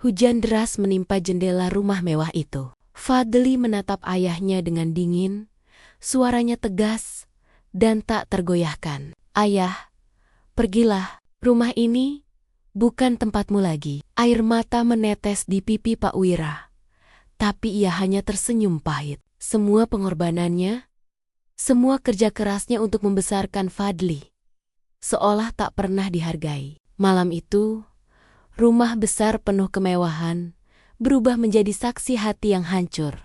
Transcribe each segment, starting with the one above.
Hujan deras menimpa jendela rumah mewah itu. Fadli menatap ayahnya dengan dingin, suaranya tegas dan tak tergoyahkan. "Ayah, pergilah, rumah ini bukan tempatmu lagi." Air mata menetes di pipi Pak Wira, tapi ia hanya tersenyum pahit. Semua pengorbanannya, semua kerja kerasnya untuk membesarkan Fadli, seolah tak pernah dihargai. Malam itu, rumah besar penuh kemewahan berubah menjadi saksi hati yang hancur.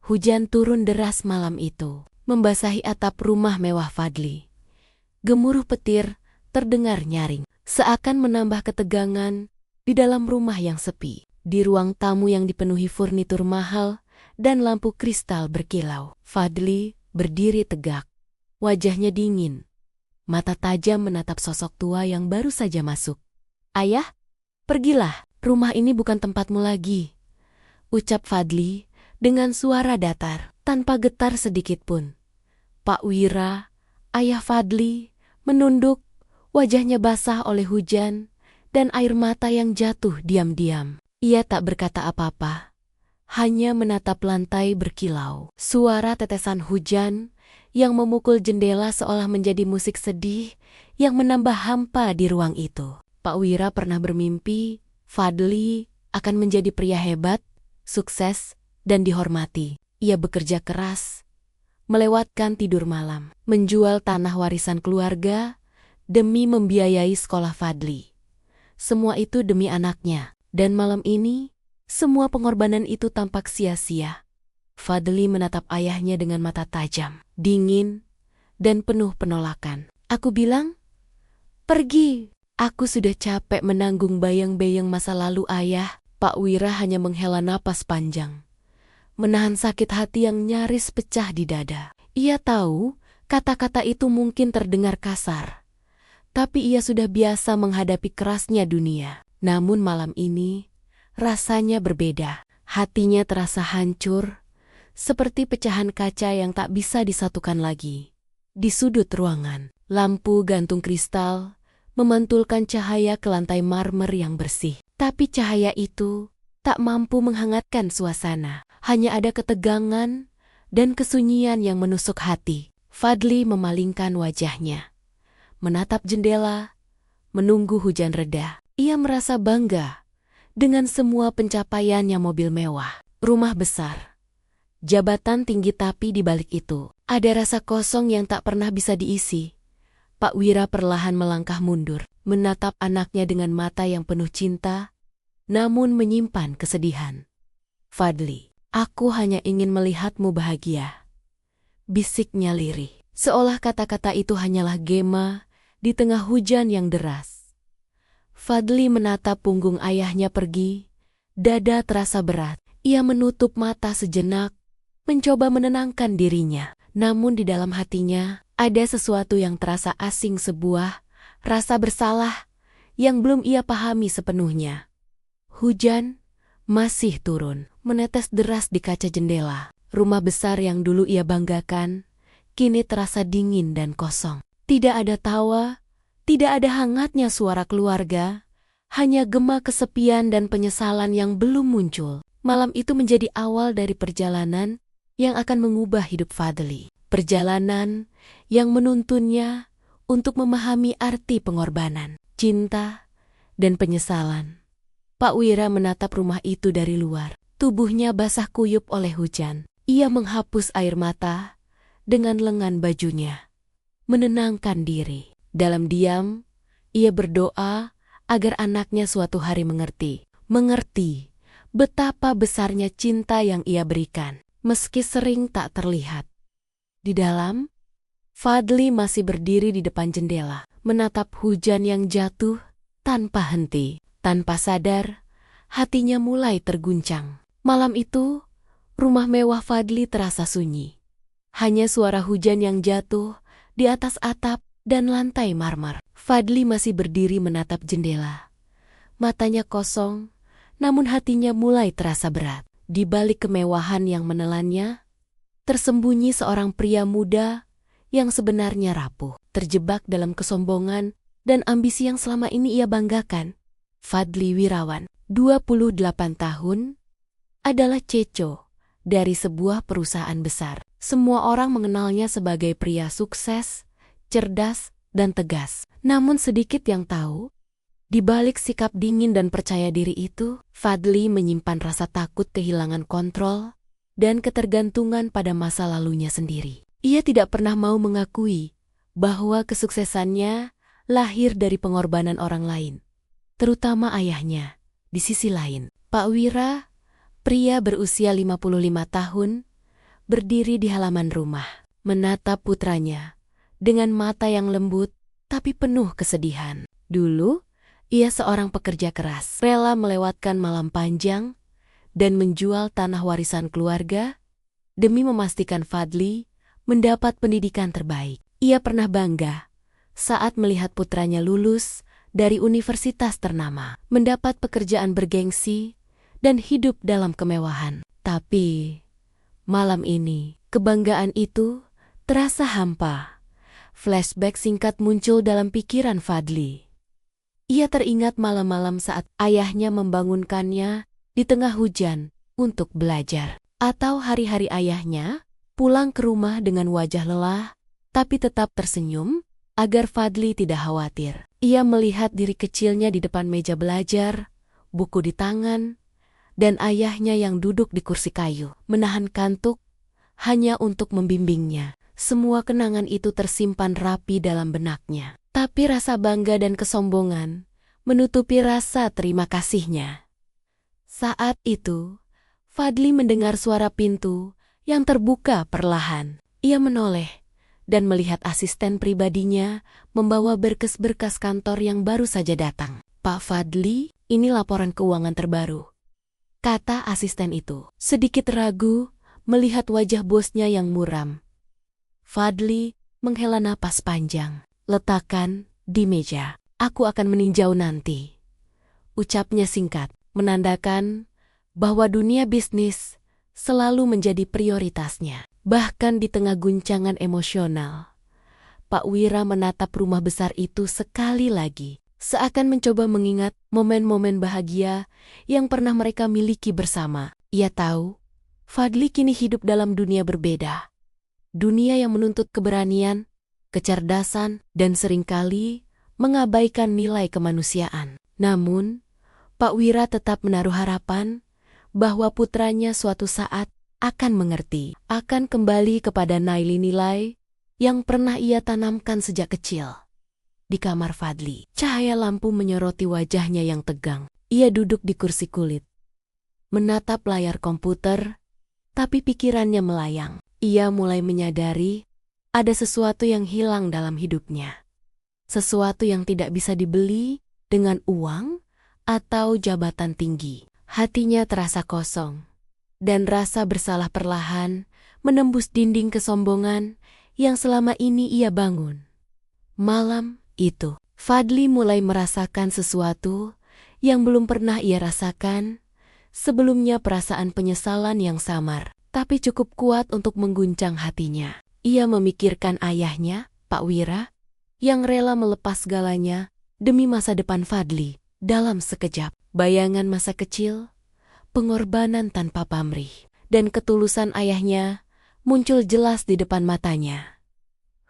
Hujan turun deras malam itu, membasahi atap rumah mewah Fadli. Gemuruh petir terdengar nyaring, seakan menambah ketegangan di dalam rumah yang sepi. Di ruang tamu yang dipenuhi furnitur mahal dan lampu kristal berkilau, Fadli berdiri tegak. Wajahnya dingin, mata tajam menatap sosok tua yang baru saja masuk. "Ayah, pergilah, rumah ini bukan tempatmu lagi," ucap Fadli dengan suara datar, tanpa getar sedikit pun. Pak Wira, ayah Fadli, menunduk, wajahnya basah oleh hujan dan air mata yang jatuh diam-diam. Ia tak berkata apa-apa, hanya menatap lantai berkilau. Suara tetesan hujan yang memukul jendela seolah menjadi musik sedih yang menambah hampa di ruang itu. Pak Wira pernah bermimpi Fadli akan menjadi pria hebat, sukses, dan dihormati. Ia bekerja keras, melewatkan tidur malam, menjual tanah warisan keluarga demi membiayai sekolah Fadli. Semua itu demi anaknya. Dan malam ini, semua pengorbanan itu tampak sia-sia. Fadli menatap ayahnya dengan mata tajam, dingin, dan penuh penolakan. "Aku bilang, pergi. Aku sudah capek menanggung bayang-bayang masa lalu ayah." Pak Wira hanya menghela napas panjang, menahan sakit hati yang nyaris pecah di dada. Ia tahu kata-kata itu mungkin terdengar kasar, tapi ia sudah biasa menghadapi kerasnya dunia. Namun malam ini, rasanya berbeda. Hatinya terasa hancur, seperti pecahan kaca yang tak bisa disatukan lagi. Di sudut ruangan, lampu gantung kristal memantulkan cahaya ke lantai marmer yang bersih. Tapi cahaya itu tak mampu menghangatkan suasana. Hanya ada ketegangan dan kesunyian yang menusuk hati. Fadli memalingkan wajahnya, menatap jendela, menunggu hujan reda. Ia merasa bangga dengan semua pencapaiannya: mobil mewah, rumah besar, jabatan tinggi, tapi di balik itu ada rasa kosong yang tak pernah bisa diisi. Pak Wira perlahan melangkah mundur, menatap anaknya dengan mata yang penuh cinta, namun menyimpan kesedihan. "Fadli, aku hanya ingin melihatmu bahagia," bisiknya lirih, seolah kata-kata itu hanyalah gema di tengah hujan yang deras. Fadli menatap punggung ayahnya pergi, dada terasa berat. Ia menutup mata sejenak, mencoba menenangkan dirinya. Namun di dalam hatinya ada sesuatu yang terasa asing, sebuah rasa bersalah yang belum ia pahami sepenuhnya. Hujan masih turun, menetes deras di kaca jendela. Rumah besar yang dulu ia banggakan, kini terasa dingin dan kosong. Tidak ada tawa, tidak ada hangatnya suara keluarga, hanya gema kesepian dan penyesalan yang belum muncul. Malam itu menjadi awal dari perjalanan yang akan mengubah hidup Fadli. Perjalanan yang menuntunnya untuk memahami arti pengorbanan, cinta, dan penyesalan. Pak Wira menatap rumah itu dari luar. Tubuhnya basah kuyup oleh hujan. Ia menghapus air mata dengan lengan bajunya, menenangkan diri. Dalam diam, ia berdoa agar anaknya suatu hari mengerti betapa besarnya cinta yang ia berikan, meski sering tak terlihat. Di dalam, Fadli masih berdiri di depan jendela, menatap hujan yang jatuh tanpa henti. Tanpa sadar, hatinya mulai terguncang. Malam itu, rumah mewah Fadli terasa sunyi. Hanya suara hujan yang jatuh di atas atap dan lantai marmer. Fadli masih berdiri menatap jendela. Matanya kosong, namun hatinya mulai terasa berat. Di balik kemewahan yang menelannya, tersembunyi seorang pria muda yang sebenarnya rapuh, terjebak dalam kesombongan dan ambisi yang selama ini ia banggakan. Fadli Wirawan, 28 tahun, adalah Ceco dari sebuah perusahaan besar. Semua orang mengenalnya sebagai pria sukses, cerdas, dan tegas. Namun sedikit yang tahu, di balik sikap dingin dan percaya diri itu, Fadli menyimpan rasa takut kehilangan kontrol dan ketergantungan pada masa lalunya sendiri. Ia tidak pernah mau mengakui bahwa kesuksesannya lahir dari pengorbanan orang lain, terutama ayahnya. Di sisi lain, Pak Wira, pria berusia 55 tahun, berdiri di halaman rumah, menatap putranya dengan mata yang lembut tapi penuh kesedihan. Dulu, ia seorang pekerja keras, rela melewatkan malam panjang dan menjual tanah warisan keluarga demi memastikan Fadli mendapat pendidikan terbaik. Ia pernah bangga saat melihat putranya lulus dari universitas ternama, mendapat pekerjaan bergengsi, dan hidup dalam kemewahan. Tapi malam ini, kebanggaan itu terasa hampa. Flashback singkat muncul dalam pikiran Fadli. Ia teringat malam-malam saat ayahnya membangunkannya di tengah hujan untuk belajar. Atau hari-hari ayahnya pulang ke rumah dengan wajah lelah, tapi tetap tersenyum agar Fadli tidak khawatir. Ia melihat diri kecilnya di depan meja belajar, buku di tangan, dan ayahnya yang duduk di kursi kayu, menahan kantuk hanya untuk membimbingnya. Semua kenangan itu tersimpan rapi dalam benaknya. Tapi rasa bangga dan kesombongan menutupi rasa terima kasihnya. Saat itu, Fadli mendengar suara pintu yang terbuka perlahan. Ia menoleh dan melihat asisten pribadinya membawa berkas-berkas kantor yang baru saja datang. "Pak Fadli, ini laporan keuangan terbaru," kata asisten itu, sedikit ragu melihat wajah bosnya yang muram. Fadli menghela napas panjang. "Letakkan di meja. Aku akan meninjau nanti," ucapnya singkat, menandakan bahwa dunia bisnis selalu menjadi prioritasnya. Bahkan di tengah guncangan emosional, Pak Wira menatap rumah besar itu sekali lagi, seakan mencoba mengingat momen-momen bahagia yang pernah mereka miliki bersama. Ia tahu, Fadli kini hidup dalam dunia berbeda. Dunia yang menuntut keberanian, kecerdasan, dan seringkali mengabaikan nilai kemanusiaan. Namun, Pak Wira tetap menaruh harapan bahwa putranya suatu saat akan mengerti, akan kembali kepada nilai-nilai yang pernah ia tanamkan sejak kecil. Di kamar Fadli, cahaya lampu menyoroti wajahnya yang tegang. Ia duduk di kursi kulit, menatap layar komputer, tapi pikirannya melayang. Ia mulai menyadari ada sesuatu yang hilang dalam hidupnya. Sesuatu yang tidak bisa dibeli dengan uang atau jabatan tinggi. Hatinya terasa kosong, dan rasa bersalah perlahan menembus dinding kesombongan yang selama ini ia bangun. Malam itu, Fadli mulai merasakan sesuatu yang belum pernah ia rasakan. Sebelumnya perasaan penyesalan yang samar, tapi cukup kuat untuk mengguncang hatinya. Ia memikirkan ayahnya, Pak Wira, yang rela melepas segalanya demi masa depan Fadli. Dalam sekejap, bayangan masa kecil, pengorbanan tanpa pamrih, dan ketulusan ayahnya muncul jelas di depan matanya.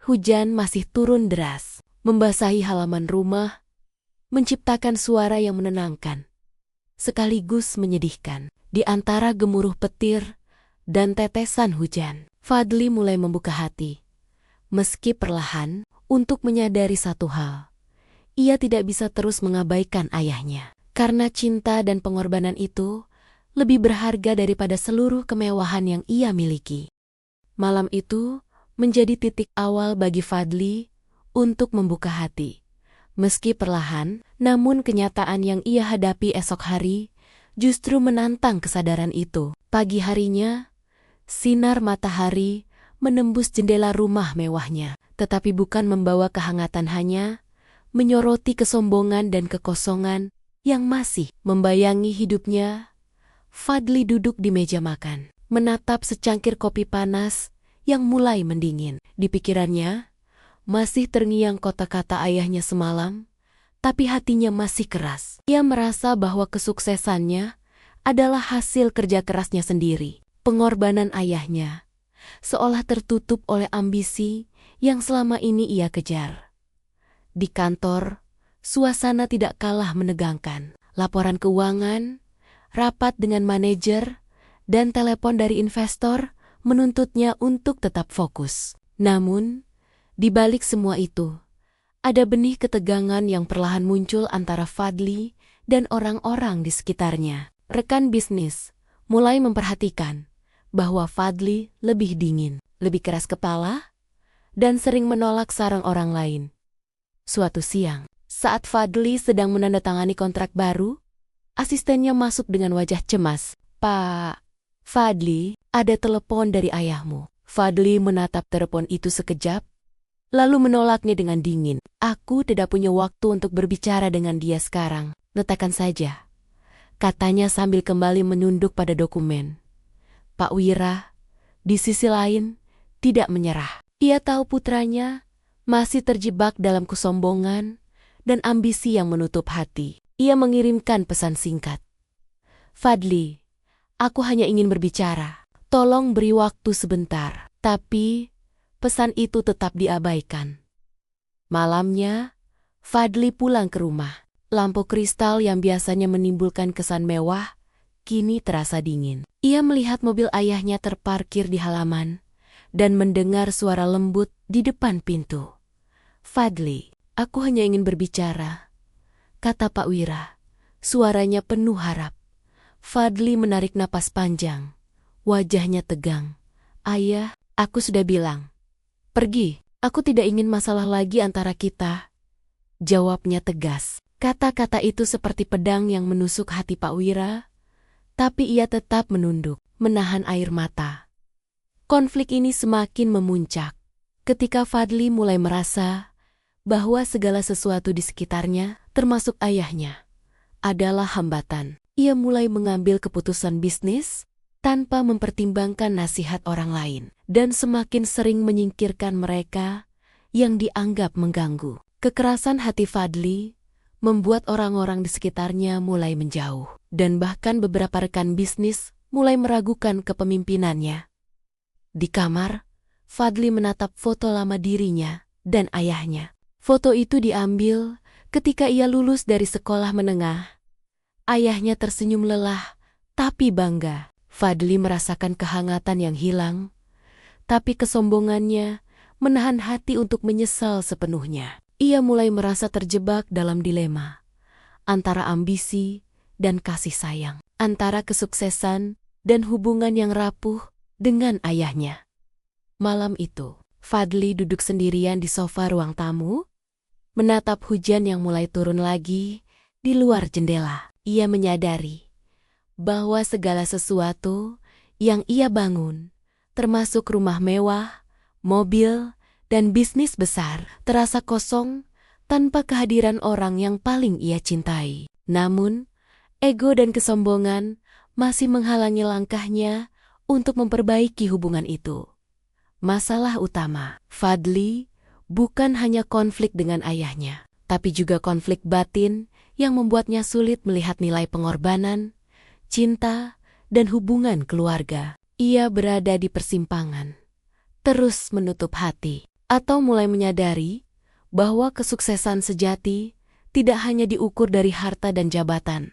Hujan masih turun deras, membasahi halaman rumah, menciptakan suara yang menenangkan, sekaligus menyedihkan. Di antara gemuruh petir dan tetesan hujan, Fadli mulai membuka hati. Meski perlahan, untuk menyadari satu hal. Ia tidak bisa terus mengabaikan ayahnya, karena cinta dan pengorbanan itu lebih berharga daripada seluruh kemewahan yang ia miliki. Malam itu menjadi titik awal bagi Fadli untuk membuka hati. Meski perlahan, namun kenyataan yang ia hadapi esok hari justru menantang kesadaran itu. Pagi harinya, sinar matahari menembus jendela rumah mewahnya, tetapi bukan membawa kehangatan, hanya menyoroti kesombongan dan kekosongan yang masih membayangi hidupnya. Fadli duduk di meja makan, menatap secangkir kopi panas yang mulai mendingin. Di pikirannya, masih terngiang kata-kata ayahnya semalam, tapi hatinya masih keras. Ia merasa bahwa kesuksesannya adalah hasil kerja kerasnya sendiri. Pengorbanan ayahnya seolah tertutup oleh ambisi yang selama ini ia kejar. Di kantor, suasana tidak kalah menegangkan. Laporan keuangan, rapat dengan manajer, dan telepon dari investor menuntutnya untuk tetap fokus. Namun, di balik semua itu, ada benih ketegangan yang perlahan muncul antara Fadli dan orang-orang di sekitarnya. Rekan bisnis mulai memperhatikan bahwa Fadli lebih dingin, lebih keras kepala, dan sering menolak saran orang lain. Suatu siang, saat Fadli sedang menandatangani kontrak baru, asistennya masuk dengan wajah cemas. "Pak Fadli, ada telepon dari ayahmu." Fadli menatap telepon itu sekejap, lalu menolaknya dengan dingin. "Aku tidak punya waktu untuk berbicara dengan dia sekarang. Letakkan saja," katanya sambil kembali menunduk pada dokumen. Pak Wira, di sisi lain, tidak menyerah. Ia tahu putranya masih terjebak dalam kesombongan dan ambisi yang menutup hati. Ia mengirimkan pesan singkat. "Fadli, aku hanya ingin berbicara. Tolong beri waktu sebentar." Tapi pesan itu tetap diabaikan. Malamnya, Fadli pulang ke rumah. Lampu kristal yang biasanya menimbulkan kesan mewah, kini terasa dingin. Ia melihat mobil ayahnya terparkir di halaman dan mendengar suara lembut di depan pintu. "Fadli, aku hanya ingin berbicara," kata Pak Wira. Suaranya penuh harap. Fadli menarik napas panjang. Wajahnya tegang. "Ayah, aku sudah bilang. Pergi, aku tidak ingin masalah lagi antara kita," jawabnya tegas. Kata-kata itu seperti pedang yang menusuk hati Pak Wira, tapi ia tetap menunduk, menahan air mata. Konflik ini semakin memuncak ketika Fadli mulai merasa bahwa segala sesuatu di sekitarnya, termasuk ayahnya, adalah hambatan. Ia mulai mengambil keputusan bisnis tanpa mempertimbangkan nasihat orang lain, dan semakin sering menyingkirkan mereka yang dianggap mengganggu. Kekerasan hati Fadli membuat orang-orang di sekitarnya mulai menjauh, dan bahkan beberapa rekan bisnis mulai meragukan kepemimpinannya. Di kamar, Fadli menatap foto lama dirinya dan ayahnya. Foto itu diambil ketika ia lulus dari sekolah menengah. Ayahnya tersenyum lelah, tapi bangga. Fadli merasakan kehangatan yang hilang, tapi kesombongannya menahan hati untuk menyesal sepenuhnya. Ia mulai merasa terjebak dalam dilema antara ambisi dan kasih sayang, antara kesuksesan dan hubungan yang rapuh dengan ayahnya. Malam itu, Fadli duduk sendirian di sofa ruang tamu, menatap hujan yang mulai turun lagi di luar jendela. Ia menyadari bahwa segala sesuatu yang ia bangun, termasuk rumah mewah, mobil, dan bisnis besar, terasa kosong tanpa kehadiran orang yang paling ia cintai. Namun, ego dan kesombongan masih menghalangi langkahnya untuk memperbaiki hubungan itu. Masalah utama Fadli bukan hanya konflik dengan ayahnya, tapi juga konflik batin yang membuatnya sulit melihat nilai pengorbanan, cinta, dan hubungan keluarga. Ia berada di persimpangan, terus menutup hati, atau mulai menyadari bahwa kesuksesan sejati tidak hanya diukur dari harta dan jabatan,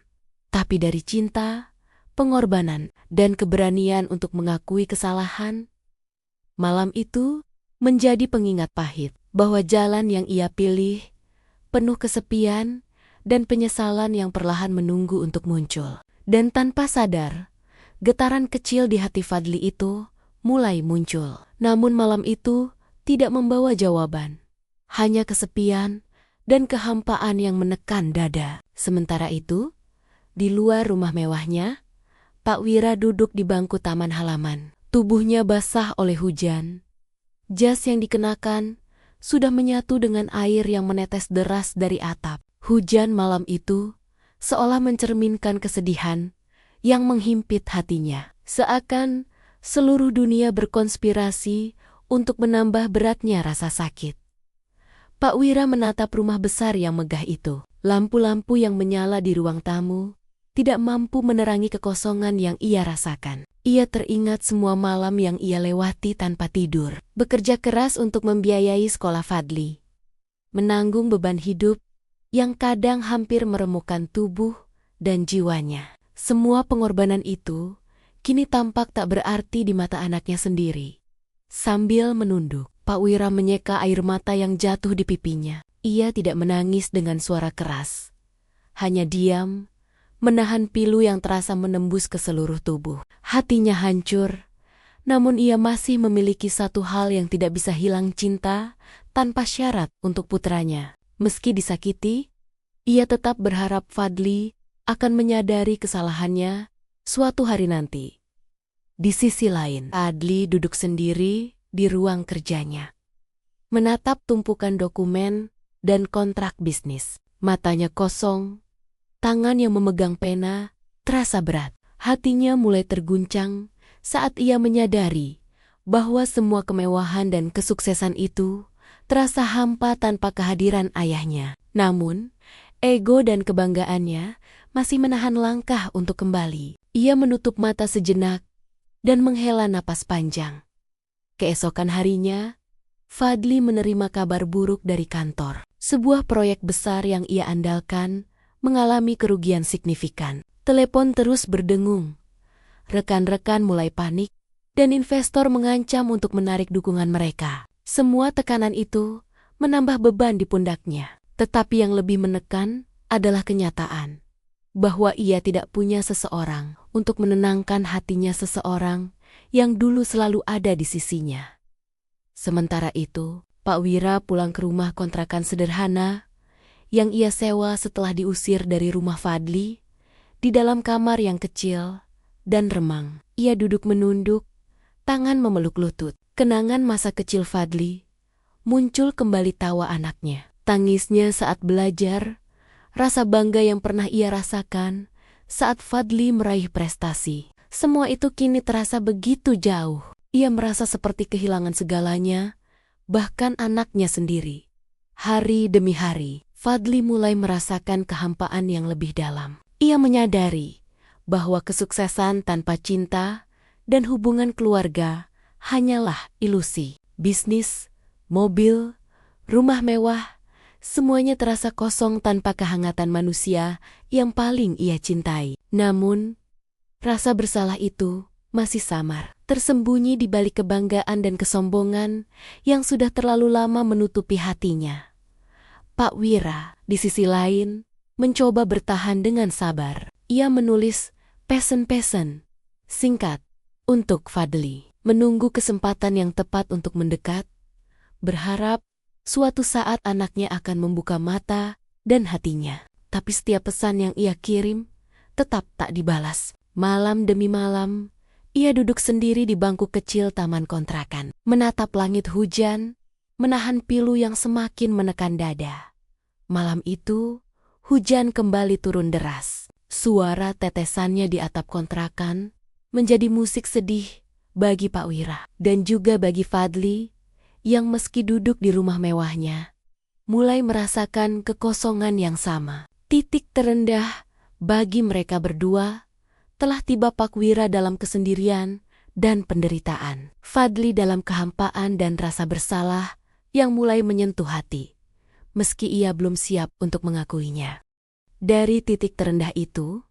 tapi dari cinta, pengorbanan, dan keberanian untuk mengakui kesalahan. Malam itu menjadi pengingat pahit bahwa jalan yang ia pilih penuh kesepian dan penyesalan yang perlahan menunggu untuk muncul. Dan tanpa sadar, getaran kecil di hati Fadli itu mulai muncul. Namun malam itu tidak membawa jawaban. Hanya kesepian dan kehampaan yang menekan dada. Sementara itu, di luar rumah mewahnya, Pak Wira duduk di bangku taman halaman. Tubuhnya basah oleh hujan. Jas yang dikenakan sudah menyatu dengan air yang menetes deras dari atap. Hujan malam itu seolah mencerminkan kesedihan yang menghimpit hatinya. Seakan seluruh dunia berkonspirasi untuk menambah beratnya rasa sakit. Pak Wira menatap rumah besar yang megah itu. Lampu-lampu yang menyala di ruang tamu tidak mampu menerangi kekosongan yang ia rasakan. Ia teringat semua malam yang ia lewati tanpa tidur, bekerja keras untuk membiayai sekolah Fadli, menanggung beban hidup yang kadang hampir meremukkan tubuh dan jiwanya. Semua pengorbanan itu kini tampak tak berarti di mata anaknya sendiri. Sambil menunduk, Pak Wira menyeka air mata yang jatuh di pipinya. Ia tidak menangis dengan suara keras, hanya diam, menahan pilu yang terasa menembus ke seluruh tubuh. Hatinya hancur, namun ia masih memiliki satu hal yang tidak bisa hilang: cinta tanpa syarat untuk putranya. Meski disakiti, ia tetap berharap Fadli akan menyadari kesalahannya suatu hari nanti. Di sisi lain, Fadli duduk sendiri di ruang kerjanya, menatap tumpukan dokumen dan kontrak bisnis. Matanya kosong, tangan yang memegang pena terasa berat. Hatinya mulai terguncang saat ia menyadari bahwa semua kemewahan dan kesuksesan itu terasa hampa tanpa kehadiran ayahnya. Namun, ego dan kebanggaannya masih menahan langkah untuk kembali. Ia menutup mata sejenak dan menghela napas panjang. Keesokan harinya, Fadli menerima kabar buruk dari kantor. Sebuah proyek besar yang ia andalkan mengalami kerugian signifikan. Telepon terus berdengung. Rekan-rekan mulai panik dan investor mengancam untuk menarik dukungan mereka. Semua tekanan itu menambah beban di pundaknya. Tetapi yang lebih menekan adalah kenyataan bahwa ia tidak punya seseorang untuk menenangkan hatinya, seseorang yang dulu selalu ada di sisinya. Sementara itu, Pak Wira pulang ke rumah kontrakan sederhana yang ia sewa setelah diusir dari rumah Fadli. Di dalam kamar yang kecil dan remang, ia duduk menunduk, tangan memeluk lutut. Kenangan masa kecil Fadli muncul kembali: tawa anaknya, tangisnya saat belajar, rasa bangga yang pernah ia rasakan saat Fadli meraih prestasi. Semua itu kini terasa begitu jauh. Ia merasa seperti kehilangan segalanya, bahkan anaknya sendiri. Hari demi hari, Fadli mulai merasakan kehampaan yang lebih dalam. Ia menyadari bahwa kesuksesan tanpa cinta dan hubungan keluarga hanyalah ilusi. Bisnis, mobil, rumah mewah, semuanya terasa kosong tanpa kehangatan manusia yang paling ia cintai. Namun, rasa bersalah itu masih samar, tersembunyi di balik kebanggaan dan kesombongan yang sudah terlalu lama menutupi hatinya. Pak Wira, di sisi lain, mencoba bertahan dengan sabar. Ia menulis pesan-pesan singkat untuk Fadli, menunggu kesempatan yang tepat untuk mendekat, berharap suatu saat anaknya akan membuka mata dan hatinya. Tapi setiap pesan yang ia kirim tetap tak dibalas. Malam demi malam, ia duduk sendiri di bangku kecil taman kontrakan, menatap langit hujan, menahan pilu yang semakin menekan dada. Malam itu, hujan kembali turun deras. Suara tetesannya di atap kontrakan menjadi musik sedih bagi Pak Wira dan juga bagi Fadli yang meski duduk di rumah mewahnya, mulai merasakan kekosongan yang sama. Titik terendah bagi mereka berdua telah tiba. Pak Wira dalam kesendirian dan penderitaan. Fadli dalam kehampaan dan rasa bersalah yang mulai menyentuh hati, meski ia belum siap untuk mengakuinya. Dari titik terendah itu,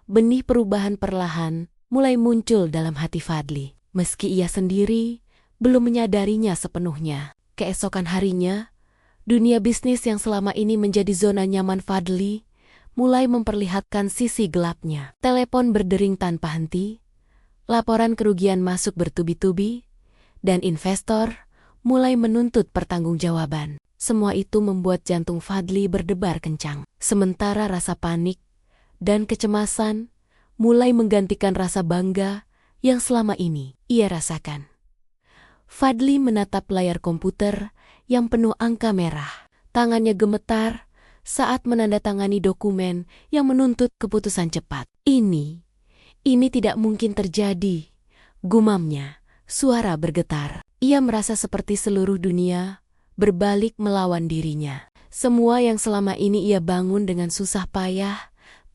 benih perubahan perlahan mulai muncul dalam hati Fadli. Meski ia sendiri belum menyadarinya sepenuhnya. Keesokan harinya, dunia bisnis yang selama ini menjadi zona nyaman Fadli mulai memperlihatkan sisi gelapnya. Telepon berdering tanpa henti, laporan kerugian masuk bertubi-tubi, dan investor mulai menuntut pertanggungjawaban. Semua itu membuat jantung Fadli berdebar kencang. Sementara rasa panik dan kecemasan mulai menggantikan rasa bangga yang selama ini ia rasakan. Fadli menatap layar komputer yang penuh angka merah. Tangannya gemetar saat menandatangani dokumen yang menuntut keputusan cepat. Ini tidak mungkin terjadi, gumamnya. Suara bergetar. Ia merasa seperti seluruh dunia berbalik melawan dirinya. Semua yang selama ini ia bangun dengan susah payah,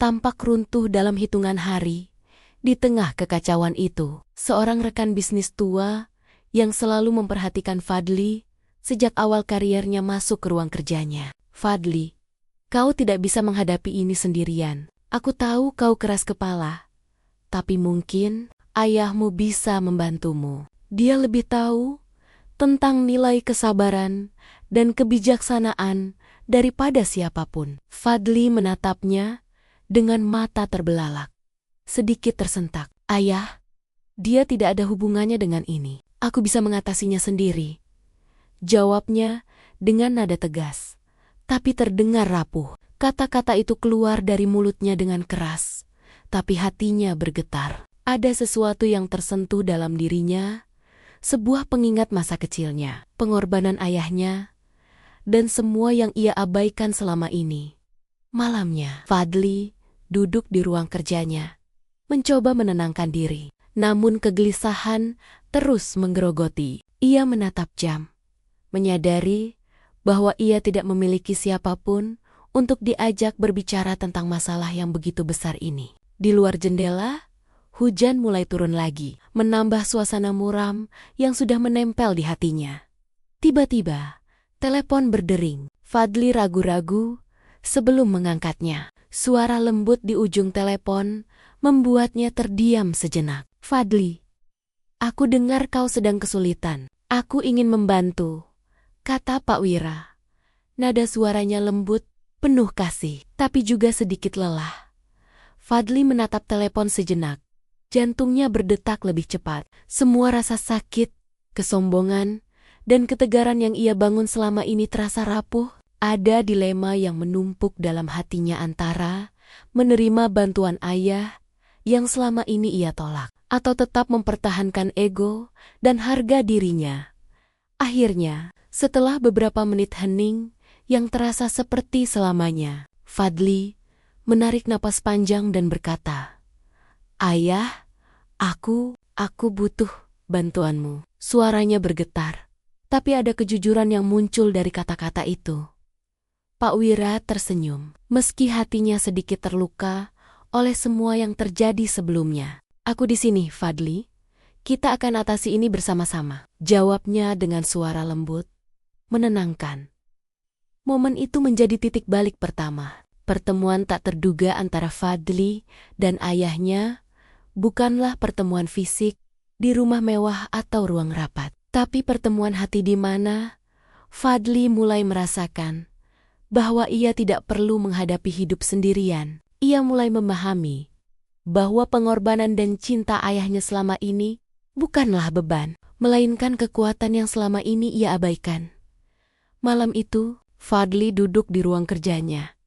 tampak runtuh dalam hitungan hari. Di tengah kekacauan itu, seorang rekan bisnis tua yang selalu memperhatikan Fadli sejak awal kariernya masuk ke ruang kerjanya. "Fadli, kau tidak bisa menghadapi ini sendirian. Aku tahu kau keras kepala, tapi mungkin ayahmu bisa membantumu. Dia lebih tahu tentang nilai kesabaran dan kebijaksanaan daripada siapapun." Fadli menatapnya dengan mata terbelalak. Sedikit tersentak. "Ayah, dia tidak ada hubungannya dengan ini. Aku bisa mengatasinya sendiri," jawabnya dengan nada tegas, tapi terdengar rapuh. Kata-kata itu keluar dari mulutnya dengan keras, tapi hatinya bergetar. Ada sesuatu yang tersentuh dalam dirinya, sebuah pengingat masa kecilnya, pengorbanan ayahnya, dan semua yang ia abaikan selama ini. Malamnya, Fadli duduk di ruang kerjanya, mencoba menenangkan diri. Namun kegelisahan terus menggerogoti. Ia menatap jam, menyadari bahwa ia tidak memiliki siapapun untuk diajak berbicara tentang masalah yang begitu besar ini. Di luar jendela, hujan mulai turun lagi, menambah suasana muram yang sudah menempel di hatinya. Tiba-tiba, telepon berdering. Fadli ragu-ragu sebelum mengangkatnya. Suara lembut di ujung telepon membuatnya terdiam sejenak. "Fadli, aku dengar kau sedang kesulitan. Aku ingin membantu," kata Pak Wira. Nada suaranya lembut, penuh kasih, tapi juga sedikit lelah. Fadli menatap telepon sejenak. Jantungnya berdetak lebih cepat. Semua rasa sakit, kesombongan, dan ketegaran yang ia bangun selama ini terasa rapuh. Ada dilema yang menumpuk dalam hatinya antara menerima bantuan ayah yang selama ini ia tolak, atau tetap mempertahankan ego dan harga dirinya. Akhirnya, setelah beberapa menit hening yang terasa seperti selamanya, Fadli menarik napas panjang dan berkata, "Ayah, aku butuh bantuanmu." Suaranya bergetar, tapi ada kejujuran yang muncul dari kata-kata itu. Pak Wira tersenyum, meski hatinya sedikit terluka oleh semua yang terjadi sebelumnya. "Aku di sini, Fadli. Kita akan atasi ini bersama-sama," jawabnya dengan suara lembut, menenangkan. Momen itu menjadi titik balik pertama. Pertemuan tak terduga antara Fadli dan ayahnya bukanlah pertemuan fisik di rumah mewah atau ruang rapat, tapi pertemuan hati di mana Fadli mulai merasakan bahwa ia tidak perlu menghadapi hidup sendirian. Ia mulai memahami bahwa pengorbanan dan cinta ayahnya selama ini bukanlah beban, melainkan kekuatan yang selama ini ia abaikan. Malam itu, Fadli duduk di ruang kerjanya,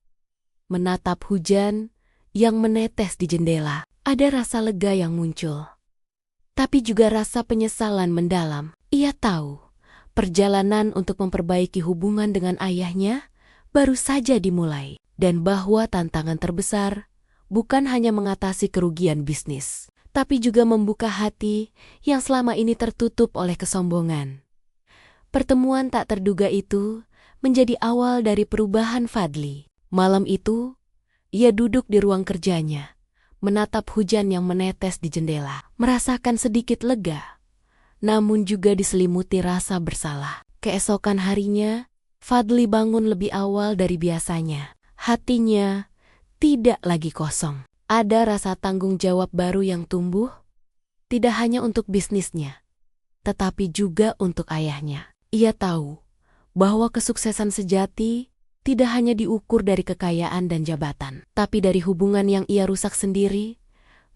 menatap hujan yang menetes di jendela. Ada rasa lega yang muncul, tapi juga rasa penyesalan mendalam. Ia tahu perjalanan untuk memperbaiki hubungan dengan ayahnya baru saja dimulai, dan bahwa tantangan terbesar bukan hanya mengatasi kerugian bisnis, tapi juga membuka hati yang selama ini tertutup oleh kesombongan. Pertemuan tak terduga itu menjadi awal dari perubahan Fadli. Malam itu, ia duduk di ruang kerjanya, menatap hujan yang menetes di jendela, merasakan sedikit lega, namun juga diselimuti rasa bersalah. Keesokan harinya, Fadli bangun lebih awal dari biasanya. Hatinya tidak lagi kosong. Ada rasa tanggung jawab baru yang tumbuh, tidak hanya untuk bisnisnya, tetapi juga untuk ayahnya. Ia tahu bahwa kesuksesan sejati tidak hanya diukur dari kekayaan dan jabatan, tapi dari hubungan yang ia rusak sendiri.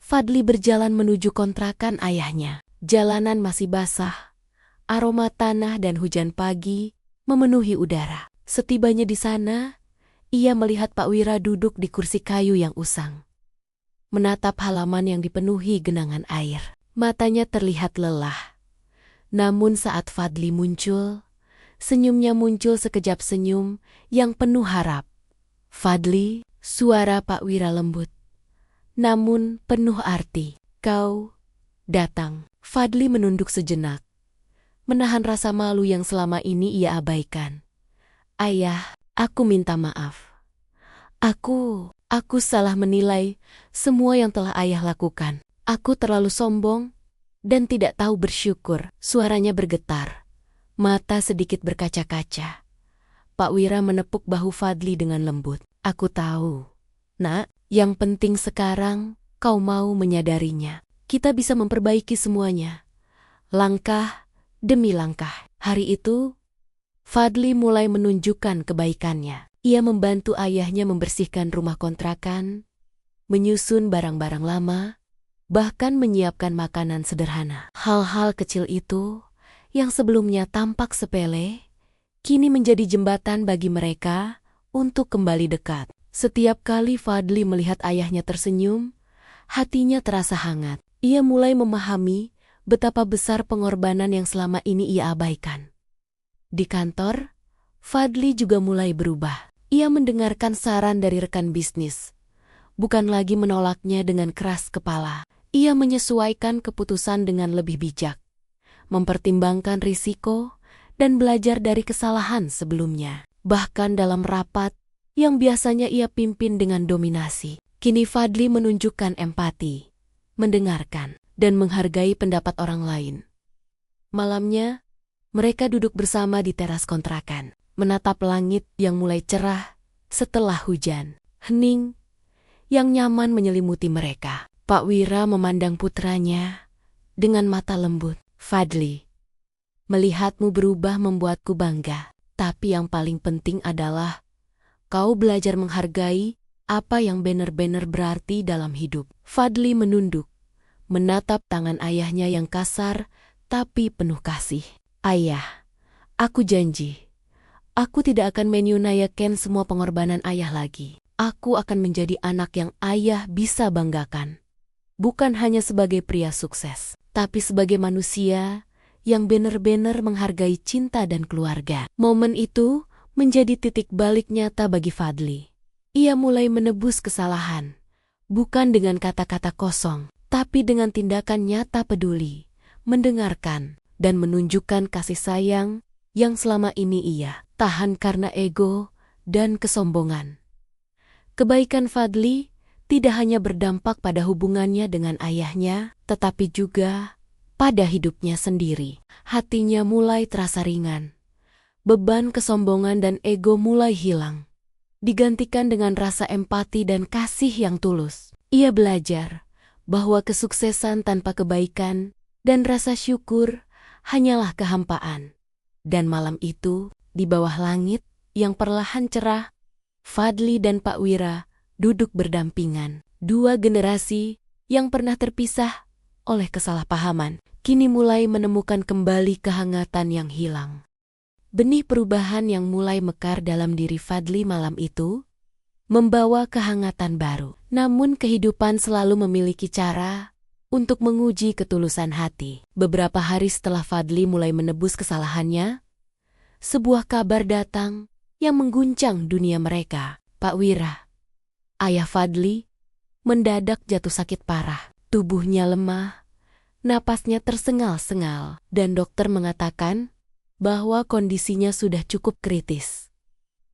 Fadli berjalan menuju kontrakan ayahnya. Jalanan masih basah, aroma tanah dan hujan pagi memenuhi udara. Setibanya di sana, ia melihat Pak Wira duduk di kursi kayu yang usang, menatap halaman yang dipenuhi genangan air. Matanya terlihat lelah. Namun saat Fadli muncul, senyumnya muncul sekejap senyum yang penuh harap. "Fadli," suara Pak Wira lembut, namun penuh arti. "Kau datang." Fadli menunduk sejenak, menahan rasa malu yang selama ini ia abaikan. "Ayah, Aku minta maaf. Aku salah menilai semua yang telah ayah lakukan. Aku terlalu sombong dan tidak tahu bersyukur. Suaranya bergetar, mata sedikit berkaca-kaca. Pak Wira menepuk bahu Fadli dengan lembut. Aku tahu, Nak, yang penting sekarang kau mau menyadarinya. Kita bisa memperbaiki semuanya, langkah demi langkah. Hari itu, Fadli mulai menunjukkan kebaikannya. Ia membantu ayahnya membersihkan rumah kontrakan, menyusun barang-barang lama, bahkan menyiapkan makanan sederhana. Hal-hal kecil itu, yang sebelumnya tampak sepele, kini menjadi jembatan bagi mereka untuk kembali dekat. Setiap kali Fadli melihat ayahnya tersenyum, hatinya terasa hangat. Ia mulai memahami betapa besar pengorbanan yang selama ini ia abaikan. Di kantor, Fadli juga mulai berubah. Ia mendengarkan saran dari rekan bisnis, bukan lagi menolaknya dengan keras kepala. Ia menyesuaikan keputusan dengan lebih bijak, mempertimbangkan risiko, dan belajar dari kesalahan sebelumnya. Bahkan dalam rapat yang biasanya ia pimpin dengan dominasi, kini Fadli menunjukkan empati, mendengarkan, dan menghargai pendapat orang lain. Malamnya, mereka duduk bersama di teras kontrakan, menatap langit yang mulai cerah setelah hujan. Hening yang nyaman menyelimuti mereka. Pak Wira memandang putranya dengan mata lembut. Fadli, melihatmu berubah membuatku bangga. Tapi yang paling penting adalah kau belajar menghargai apa yang benar-benar berarti dalam hidup. Fadli menunduk, menatap tangan ayahnya yang kasar tapi penuh kasih. Ayah, aku janji, aku tidak akan menyunayakan semua pengorbanan ayah lagi. Aku akan menjadi anak yang ayah bisa banggakan. Bukan hanya sebagai pria sukses, tapi sebagai manusia yang benar-benar menghargai cinta dan keluarga. Momen itu menjadi titik balik nyata bagi Fadli. Ia mulai menebus kesalahan, bukan dengan kata-kata kosong, tapi dengan tindakan nyata peduli, mendengarkan, dan menunjukkan kasih sayang yang selama ini ia tahan karena ego dan kesombongan. Kebaikan Fadli tidak hanya berdampak pada hubungannya dengan ayahnya, tetapi juga pada hidupnya sendiri. Hatinya mulai terasa ringan. Beban kesombongan dan ego mulai hilang, digantikan dengan rasa empati dan kasih yang tulus. Ia belajar bahwa kesuksesan tanpa kebaikan dan rasa syukur hanyalah kehampaan. Dan malam itu, di bawah langit yang perlahan cerah, Fadli dan Pak Wira duduk berdampingan. Dua generasi yang pernah terpisah oleh kesalahpahaman, kini mulai menemukan kembali kehangatan yang hilang. Benih perubahan yang mulai mekar dalam diri Fadli malam itu membawa kehangatan baru. Namun kehidupan selalu memiliki cara untuk menguji ketulusan hati. Beberapa hari setelah Fadli mulai menebus kesalahannya, sebuah kabar datang yang mengguncang dunia mereka. Pak Wira, ayah Fadli, mendadak jatuh sakit parah. Tubuhnya lemah, napasnya tersengal-sengal, dan dokter mengatakan bahwa kondisinya sudah cukup kritis.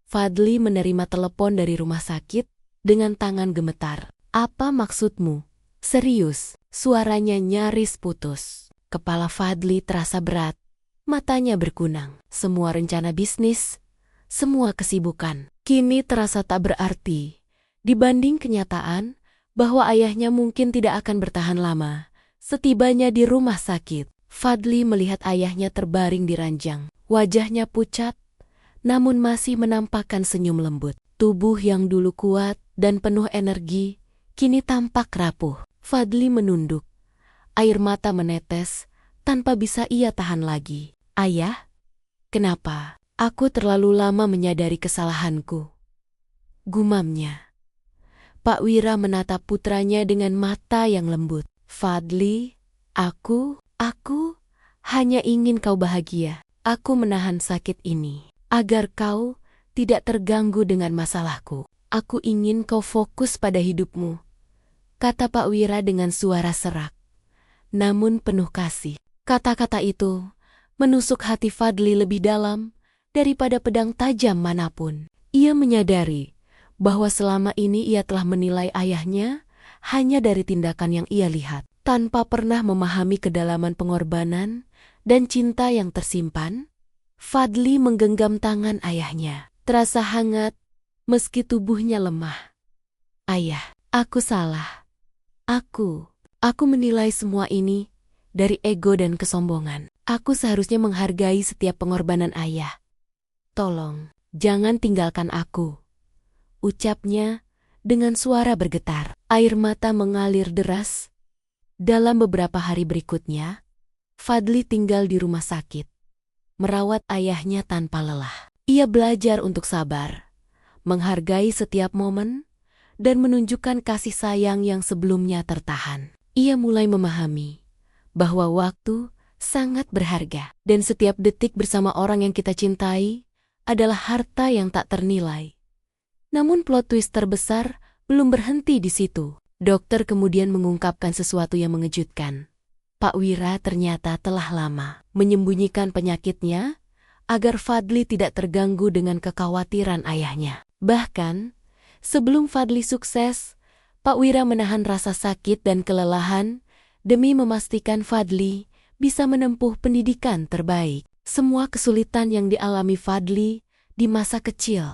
Fadli menerima telepon dari rumah sakit dengan tangan gemetar. Apa maksudmu? Serius? Suaranya nyaris putus. Kepala Fadli terasa berat, matanya berkunang. Semua rencana bisnis, semua kesibukan, kini terasa tak berarti dibanding kenyataan bahwa ayahnya mungkin tidak akan bertahan lama. Setibanya di rumah sakit, Fadli melihat ayahnya terbaring di ranjang. Wajahnya pucat, namun masih menampakkan senyum lembut. Tubuh yang dulu kuat dan penuh energi, kini tampak rapuh. Fadli menunduk. Air mata menetes, tanpa bisa ia tahan lagi. Ayah, kenapa? Aku terlalu lama menyadari kesalahanku, gumamnya. Pak Wira menatap putranya dengan mata yang lembut. Fadli, aku hanya ingin kau bahagia. Aku menahan sakit ini agar kau tidak terganggu dengan masalahku. Aku ingin kau fokus pada hidupmu, kata Pak Wira dengan suara serak, namun penuh kasih. Kata-kata itu menusuk hati Fadli lebih dalam daripada pedang tajam manapun. Ia menyadari bahwa selama ini ia telah menilai ayahnya hanya dari tindakan yang ia lihat, tanpa pernah memahami kedalaman pengorbanan dan cinta yang tersimpan. Fadli menggenggam tangan ayahnya, terasa hangat meski tubuhnya lemah. Ayah, aku salah. Aku menilai semua ini dari ego dan kesombongan. Aku seharusnya menghargai setiap pengorbanan ayah. Tolong, jangan tinggalkan aku, ucapnya dengan suara bergetar. Air mata mengalir deras. Dalam beberapa hari berikutnya, Fadli tinggal di rumah sakit, merawat ayahnya tanpa lelah. Ia belajar untuk sabar, menghargai setiap momen, dan menunjukkan kasih sayang yang sebelumnya tertahan. Ia mulai memahami bahwa waktu sangat berharga, dan setiap detik bersama orang yang kita cintai adalah harta yang tak ternilai. Namun plot twist terbesar belum berhenti di situ. Dokter kemudian mengungkapkan sesuatu yang mengejutkan. Pak Wira ternyata telah lama menyembunyikan penyakitnya agar Fadli tidak terganggu dengan kekhawatiran ayahnya. Bahkan, sebelum Fadli sukses, Pak Wira menahan rasa sakit dan kelelahan demi memastikan Fadli bisa menempuh pendidikan terbaik. Semua kesulitan yang dialami Fadli di masa kecil,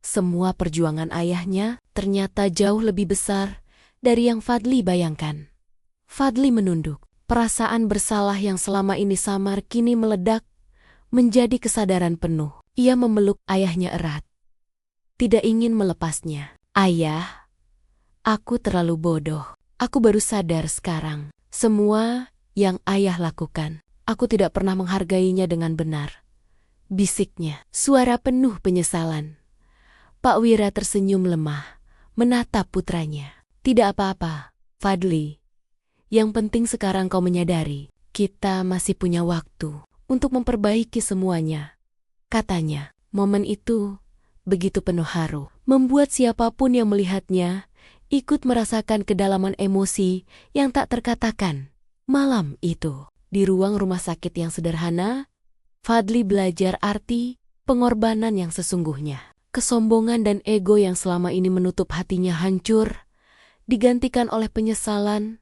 semua perjuangan ayahnya ternyata jauh lebih besar dari yang Fadli bayangkan. Fadli menunduk. Perasaan bersalah yang selama ini samar kini meledak menjadi kesadaran penuh. Ia memeluk ayahnya erat, tidak ingin melepasnya. Ayah, aku terlalu bodoh. Aku baru sadar sekarang. Semua yang ayah lakukan, aku tidak pernah menghargainya dengan benar. Bisiknya, suara penuh penyesalan. Pak Wira tersenyum lemah, menatap putranya. Tidak apa-apa, Fadli. Yang penting sekarang kau menyadari, kita masih punya waktu untuk memperbaiki semuanya. Katanya, momen itu begitu penuh haru, membuat siapapun yang melihatnya ikut merasakan kedalaman emosi yang tak terkatakan. Malam itu, di ruang rumah sakit yang sederhana, Fadli belajar arti pengorbanan yang sesungguhnya. Kesombongan dan ego yang selama ini menutup hatinya hancur, digantikan oleh penyesalan,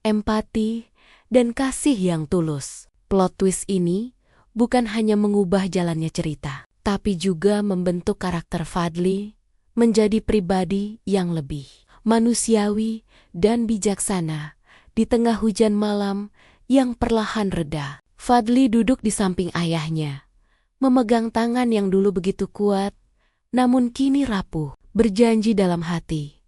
empati, dan kasih yang tulus. Plot twist ini bukan hanya mengubah jalannya cerita, tapi juga membentuk karakter Fadli menjadi pribadi yang lebih manusiawi dan bijaksana. Di tengah hujan malam yang perlahan reda, Fadli duduk di samping ayahnya, memegang tangan yang dulu begitu kuat, namun kini rapuh, berjanji dalam hati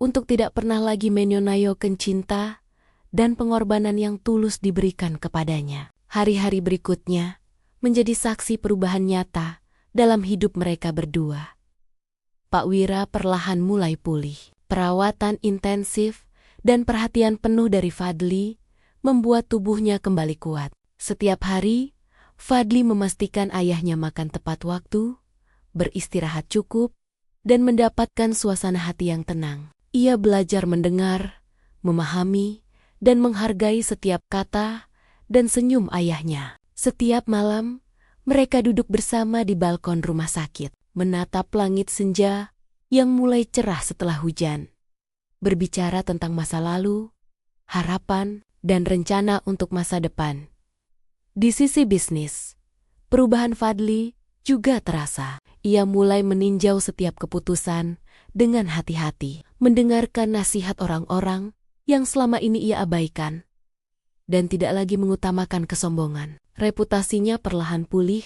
untuk tidak pernah lagi menyonayokan cinta dan pengorbanan yang tulus diberikan kepadanya. Hari-hari berikutnya menjadi saksi perubahan nyata dalam hidup mereka berdua. Pak Wira perlahan mulai pulih. Perawatan intensif dan perhatian penuh dari Fadli membuat tubuhnya kembali kuat. Setiap hari, Fadli memastikan ayahnya makan tepat waktu, beristirahat cukup, dan mendapatkan suasana hati yang tenang. Ia belajar mendengar, memahami, dan menghargai setiap kata dan senyum ayahnya. Setiap malam, mereka duduk bersama di balkon rumah sakit, menatap langit senja yang mulai cerah setelah hujan. Berbicara tentang masa lalu, harapan, dan rencana untuk masa depan. Di sisi bisnis, perubahan Fadli juga terasa. Ia mulai meninjau setiap keputusan dengan hati-hati, mendengarkan nasihat orang-orang yang selama ini ia abaikan, dan tidak lagi mengutamakan kesombongan. Reputasinya perlahan pulih,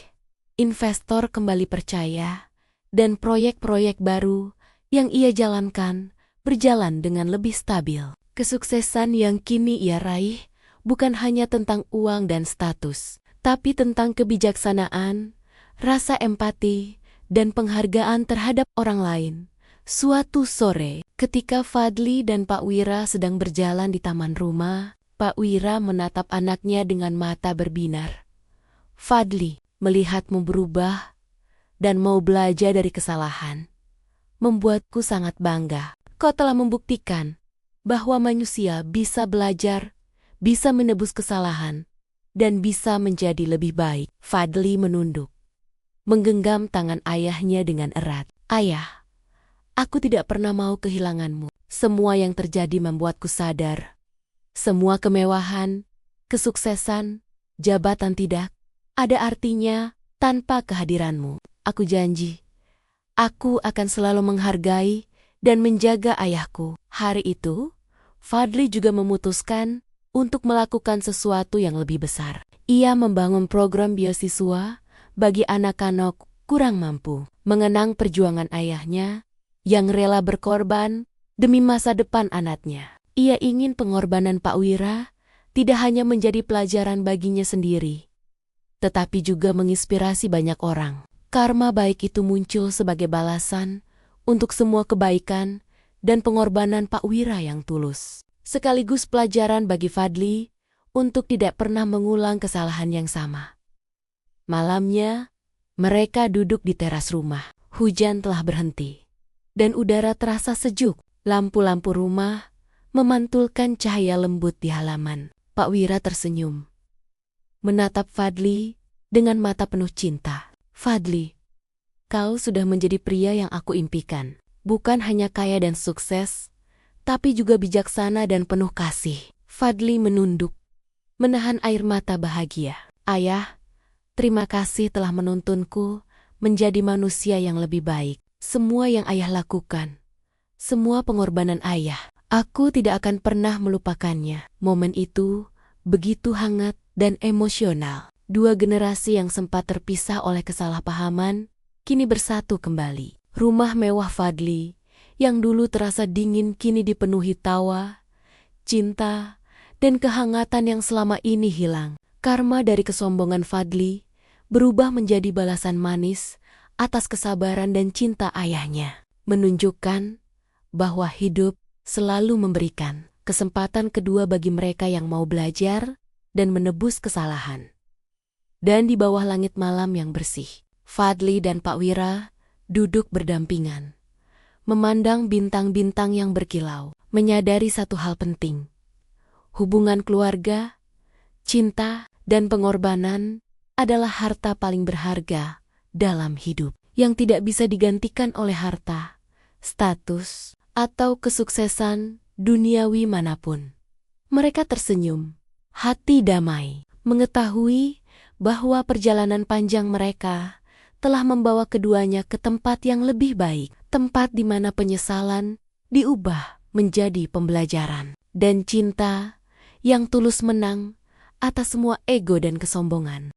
investor kembali percaya, dan proyek-proyek baru yang ia jalankan berjalan dengan lebih stabil. Kesuksesan yang kini ia raih bukan hanya tentang uang dan status, tapi tentang kebijaksanaan, rasa empati, dan penghargaan terhadap orang lain. Suatu sore, ketika Fadli dan Pak Wira sedang berjalan di taman rumah, Pak Wira menatap anaknya dengan mata berbinar. Fadli, melihatmu berubah dan mau belajar dari kesalahan membuatku sangat bangga. Kau telah membuktikan bahwa manusia bisa belajar, bisa menebus kesalahan, dan bisa menjadi lebih baik. Fadli menunduk, menggenggam tangan ayahnya dengan erat. Ayah, aku tidak pernah mau kehilanganmu. Semua yang terjadi membuatku sadar. Semua kemewahan, kesuksesan, jabatan tidak ada artinya tanpa kehadiranmu. Aku janji, aku akan selalu menghargai dan menjaga ayahku. Hari itu, Fadli juga memutuskan untuk melakukan sesuatu yang lebih besar. Ia membangun program beasiswa bagi anak-anak kurang mampu, mengenang perjuangan ayahnya yang rela berkorban demi masa depan anaknya. Ia ingin pengorbanan Pak Wira tidak hanya menjadi pelajaran baginya sendiri, tetapi juga menginspirasi banyak orang. Karma baik itu muncul sebagai balasan untuk semua kebaikan dan pengorbanan Pak Wira yang tulus. Sekaligus pelajaran bagi Fadli untuk tidak pernah mengulang kesalahan yang sama. Malamnya, mereka duduk di teras rumah. Hujan telah berhenti, dan udara terasa sejuk. Lampu-lampu rumah memantulkan cahaya lembut di halaman. Pak Wira tersenyum, menatap Fadli dengan mata penuh cinta. Fadli, kau sudah menjadi pria yang aku impikan. Bukan hanya kaya dan sukses, tapi juga bijaksana dan penuh kasih. Fadli menunduk, menahan air mata bahagia. Ayah, terima kasih telah menuntunku menjadi manusia yang lebih baik. Semua yang ayah lakukan, semua pengorbanan ayah, aku tidak akan pernah melupakannya. Momen itu begitu hangat dan emosional. Dua generasi yang sempat terpisah oleh kesalahpahaman, kini bersatu kembali. Rumah mewah Fadli, yang dulu terasa dingin kini dipenuhi tawa, cinta, dan kehangatan yang selama ini hilang. Karma dari kesombongan Fadli berubah menjadi balasan manis atas kesabaran dan cinta ayahnya. Menunjukkan bahwa hidup selalu memberikan kesempatan kedua bagi mereka yang mau belajar dan menebus kesalahan. Dan di bawah langit malam yang bersih, Fadli dan Pak Wira duduk berdampingan, memandang bintang-bintang yang berkilau, menyadari satu hal penting. Hubungan keluarga, cinta, dan pengorbanan adalah harta paling berharga dalam hidup, yang tidak bisa digantikan oleh harta, status, atau kesuksesan duniawi manapun. Mereka tersenyum, hati damai, mengetahui bahwa perjalanan panjang mereka telah membawa keduanya ke tempat yang lebih baik, tempat di mana penyesalan diubah menjadi pembelajaran, dan cinta yang tulus menang atas semua ego dan kesombongan.